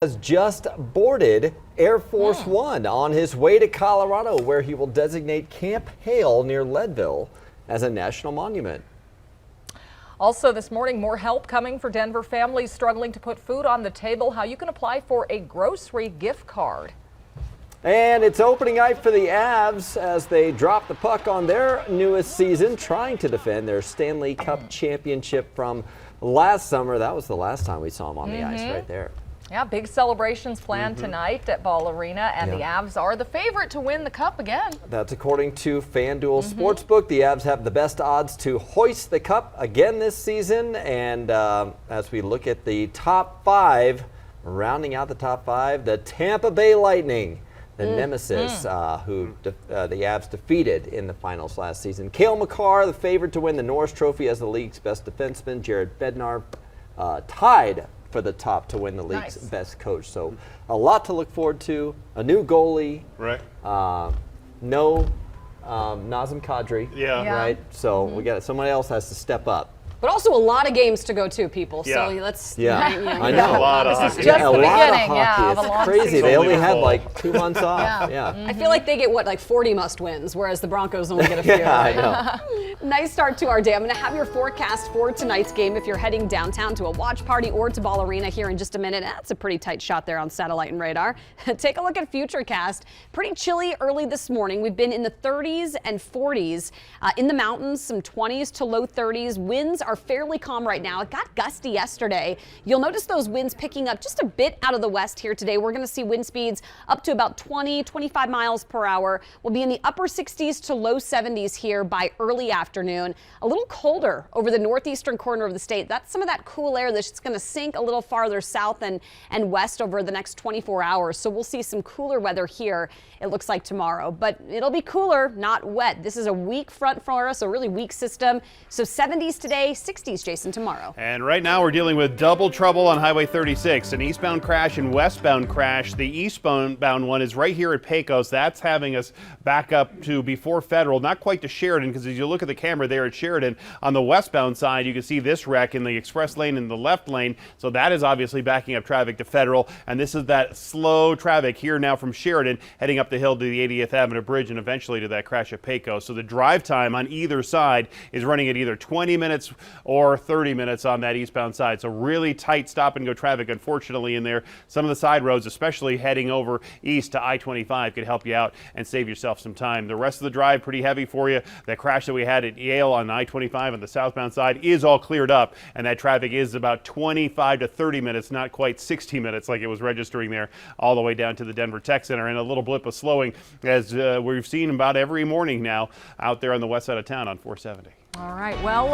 Has just boarded Air Force One on his way to Colorado, where he will designate Camp Hale near Leadville as a national monument. Also this morning, more help coming for Denver families struggling to put food on the table. How you can apply for a grocery gift card. And it's opening night for the Avs as they drop the puck on their newest season, trying to defend their Stanley Cup championship from last summer. That was the last time we saw them on the ice right there. Yeah, big celebrations planned tonight at Ball Arena, and the Avs are the favorite to win the cup again. That's according to FanDuel Sportsbook. The Avs have the best odds to hoist the cup again this season. And as we look at the top five, rounding out the top five, the Tampa Bay Lightning, the nemesis who the Avs defeated in the finals last season. Cale Makar, the favorite to win the Norris Trophy as the league's best defenseman. Jared Bednar tied for the top to win the league's best coach. So a lot to look forward to. A new goalie. Right. No Nazem Kadri. Right. So we got somebody else has to step up. But also a lot of games to go to, people. Yeah. So let's. I know. A lot of This hockey. is just a the lot beginning. of Yeah, hockey. of a It's long crazy. season. They only had Fall. like 2 months off. I feel like they get like 40 must wins, whereas the Broncos only get a few. I know. Nice start to our day. I'm going to have your forecast for tonight's game if you're heading downtown to a watch party or to Ball Arena here in just a minute. That's a pretty tight shot there on satellite and radar. Take a look at Futurecast. Pretty chilly early this morning. We've been in the 30s and 40s. In the mountains, some 20s to low 30s. Winds are fairly calm right now. It got gusty yesterday. You'll notice those winds picking up just a bit out of the west here today. We're going to see wind speeds up to about 20, 25 miles per hour. We'll be in the upper 60s to low 70s here by early afternoon. A little colder over the northeastern corner of the state. That's some of that cool air that's just going to sink a little farther south and west over the next 24 hours. So we'll see some cooler weather here, it looks like tomorrow. But it'll be cooler, not wet. This is a weak front for us, a really weak system. So 70s today, 60s, Jason, tomorrow. And right now we're dealing with double trouble on Highway 36, an eastbound crash and westbound crash. The eastbound one is right here at Pecos. That's having us back up to before Federal, not quite to Sheridan, because as you look at the camera there at Sheridan, on the westbound side, you can see this wreck in the express lane in the left lane. So that is obviously backing up traffic to Federal. And this is that slow traffic here now from Sheridan, heading up the hill to the 80th Avenue Bridge and eventually to that crash at Pecos. So the drive time on either side is running at either 20 minutes or 30 minutes on that eastbound side. So really tight stop and go traffic, unfortunately, in there. Some of the side roads, especially heading over east to I-25, could help you out and save yourself some time. The rest of the drive pretty heavy for you. That crash that we had at Yale on I-25 on the southbound side is all cleared up, and that traffic is about 25 to 30 minutes, not quite 60 minutes like it was registering there, all the way down to the Denver Tech Center. And a little blip of slowing as we've seen about every morning now out there on the west side of town on 470. All right, well,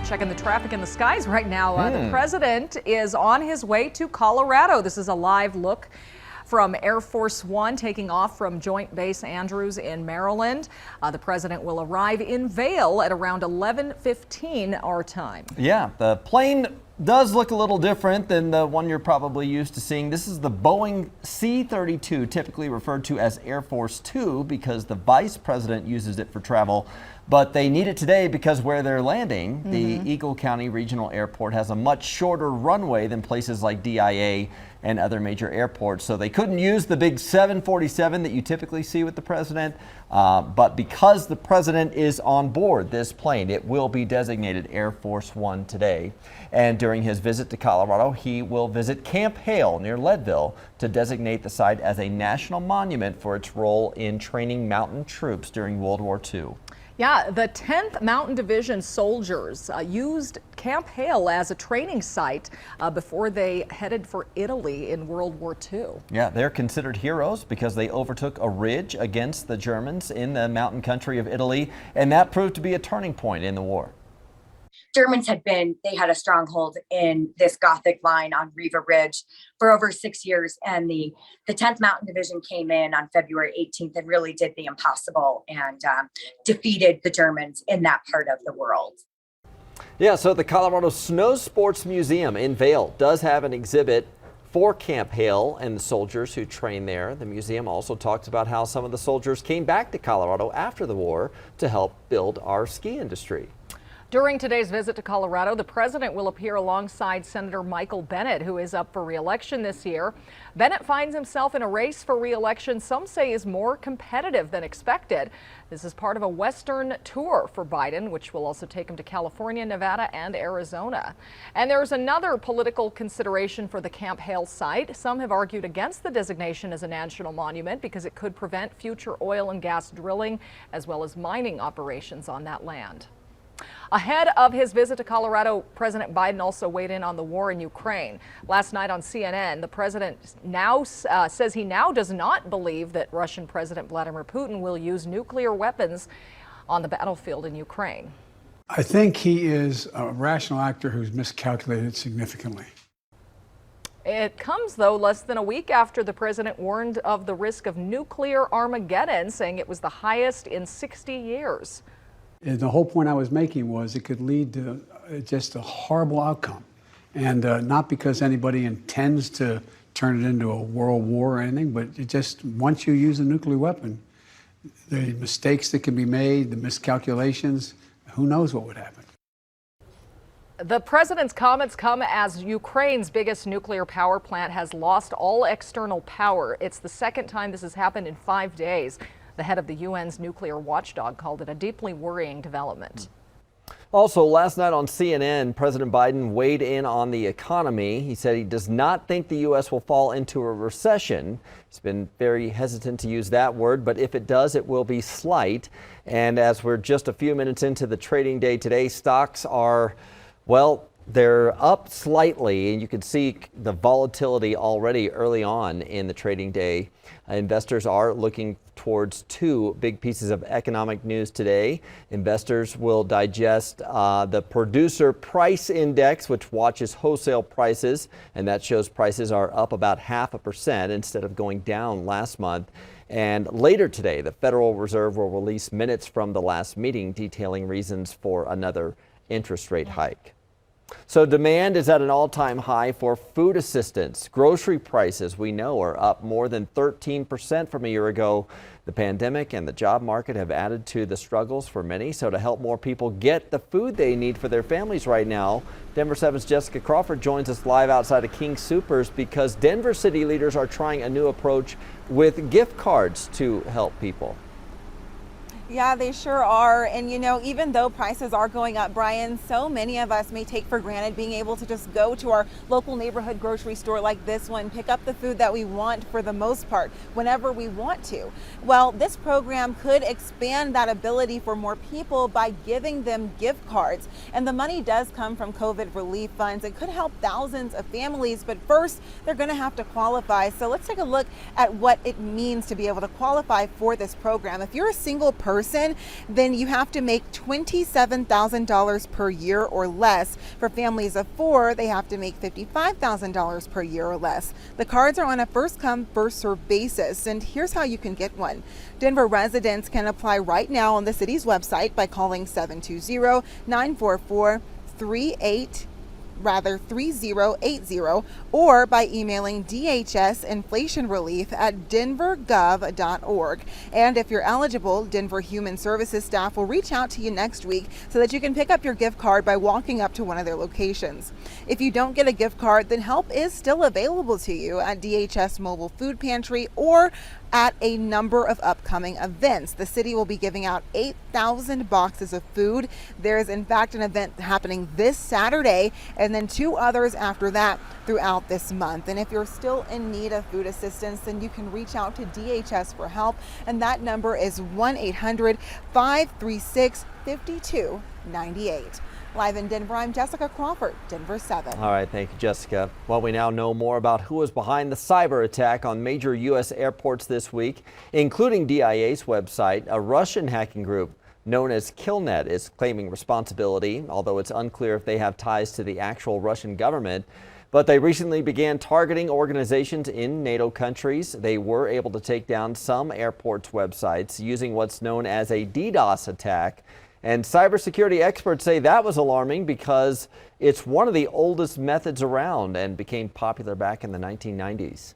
checking the traffic in the skies right now. The president is on his way to Colorado. This is a live look from Air Force One taking off from Joint Base Andrews in Maryland. The president will arrive in Vail at around 11:15 our time. Yeah, the plane does look a little different than the one you're probably used to seeing. This is the Boeing C-32, typically referred to as Air Force Two because the vice president uses it for travel. But they need it today because where they're landing, the Eagle County Regional Airport, has a much shorter runway than places like DIA and other major airports. So they couldn't use the big 747 that you typically see with the president. But because the president is on board this plane, it will be designated Air Force One today. And during his visit to Colorado, he will visit Camp Hale near Leadville to designate the site as a national monument for its role in training mountain troops during World War II. Yeah, the 10th Mountain Division soldiers used Camp Hale as a training site before they headed for Italy in World War II. Yeah, they're considered heroes because they overtook a ridge against the Germans in the mountain country of Italy, and that proved to be a turning point in the war. Germans they had a stronghold in this Gothic line on Riva Ridge for over 6 years. And the 10th Mountain Division came in on February 18th and really did the impossible and defeated the Germans in that part of the world. Yeah, so the Colorado Snow Sports Museum in Vail does have an exhibit for Camp Hale and the soldiers who trained there. The museum also talks about how some of the soldiers came back to Colorado after the war to help build our ski industry. During today's visit to Colorado, the president will appear alongside Senator Michael Bennet, who is up for re-election this year. Bennet finds himself in a race for re-election some say is more competitive than expected. This is part of a Western tour for Biden, which will also take him to California, Nevada, and Arizona. And there's another political consideration for the Camp Hale site. Some have argued against the designation as a national monument because it could prevent future oil and gas drilling as well as mining operations on that land. Ahead of his visit to Colorado, President Biden also weighed in on the war in Ukraine. Last night on CNN, the president now says he now does not believe that Russian President Vladimir Putin will use nuclear weapons on the battlefield in Ukraine. I think he is a rational actor who's miscalculated significantly. It comes, though, less than a week after the president warned of the risk of nuclear Armageddon, saying it was the highest in 60 years. And the whole point I was making was it could lead to just a horrible outcome. And not because anybody intends to turn it into a world war or anything, but it just, once you use a nuclear weapon, the mistakes that can be made, the miscalculations, who knows what would happen. The president's comments come as Ukraine's biggest nuclear power plant has lost all external power. It's the second time this has happened in 5 days. The head of the UN's nuclear watchdog called it a deeply worrying development. Also, last night on CNN, President Biden weighed in on the economy. He said he does not think the U.S. will fall into a recession. He's been very hesitant to use that word, but if it does, it will be slight. And as we're just a few minutes into the trading day today, stocks are, well, they're up slightly, and you can see the volatility already early on in the trading day. Investors are looking towards two big pieces of economic news today. Investors will digest the Producer Price Index, which watches wholesale prices, and that shows prices are up about 0.5% instead of going down last month. And later today, the Federal Reserve will release minutes from the last meeting detailing reasons for another interest rate hike. So demand is at an all-time high for food assistance. Grocery prices, we know, are up more than 13% from a year ago. The pandemic and the job market have added to the struggles for many. So to help more people get the food they need for their families right now, Denver 7's Jessica Crawford joins us live outside of King Soopers because Denver city leaders are trying a new approach with gift cards to help people. Yeah, they sure are. And you know, even though prices are going up, Brian, so many of us may take for granted being able to just go to our local neighborhood grocery store like this one, pick up the food that we want for the most part, whenever we want to. Well, this program could expand that ability for more people by giving them gift cards. And the money does come from COVID relief funds. It could help thousands of families, but first they're going to have to qualify. So let's take a look at what it means to be able to qualify for this program. If you're a single person, then you have to make $27,000 per year or less. For families of 4, they have to make $55,000 per year or less. The cards are on a first-come, first-served basis, and here's how you can get one. Denver residents can apply right now on the city's website by calling 720-944-3080 or by emailing DHS Inflation Relief at denvergov.org. And if you're eligible, Denver Human Services staff will reach out to you next week so that you can pick up your gift card by walking up to one of their locations. If you don't get a gift card, then help is still available to you at DHS Mobile Food Pantry or at a number of upcoming events. The city will be giving out 8,000 boxes of food. There's in fact an event happening this Saturday and then 2 others after that throughout this month. And if you're still in need of food assistance, then you can reach out to DHS for help. And that number is 1-800-536-5298. Live in Denver, I'm Jessica Crawford, Denver 7. All right, thank you, Jessica. Well, we now know more about who was behind the cyber attack on major U.S. airports this week, including DIA's website. A Russian hacking group known as Killnet is claiming responsibility, although it's unclear if they have ties to the actual Russian government. But they recently began targeting organizations in NATO countries. They were able to take down some airports' websites using what's known as a DDoS attack. And cybersecurity experts say that was alarming because it's one of the oldest methods around and became popular back in the 1990s.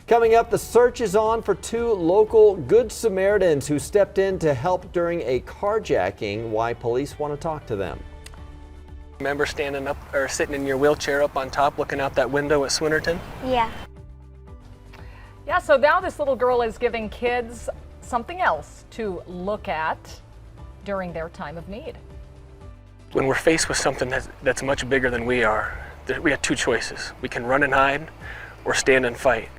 Coming up, the search is on for 2 local Good Samaritans who stepped in to help during a carjacking. Why police want to talk to them. Remember standing up or sitting in your wheelchair up on top looking out that window at Swinnerton? Yeah. Yeah, so now this little girl is giving kids something else to look at during their time of need. When we're faced with something that's much bigger than we are, we have 2 choices. We can run and hide or stand and fight.